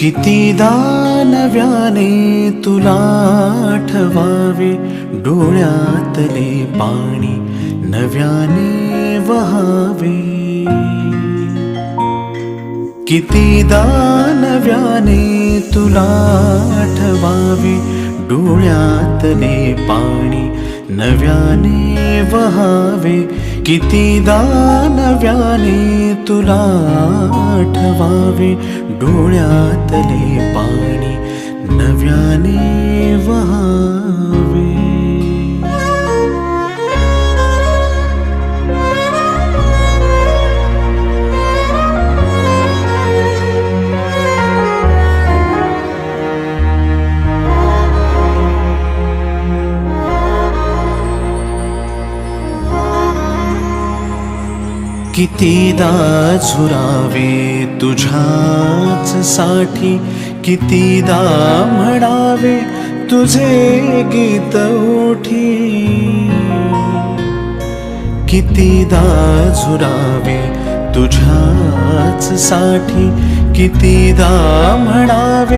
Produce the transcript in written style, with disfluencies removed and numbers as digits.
कितीदा नव्याने तुला आठवावे, डोळ्यातले पाणी नव्याने वहावे. कितीदा नव्याने तुला आठवावे, डोळ्यातले पाणी नव्याने वहावे. कितीदा नव्याने तुला आठवावे, डोळ्यातले पाणी नव्याने वहावे. कितीदा झुरावे तुझ्याच साठी, कितीदा म्हणावे तुझे गीत ओठी. कितीदा झुरावे तुझ्याच साठी, कितीदा म्हणावे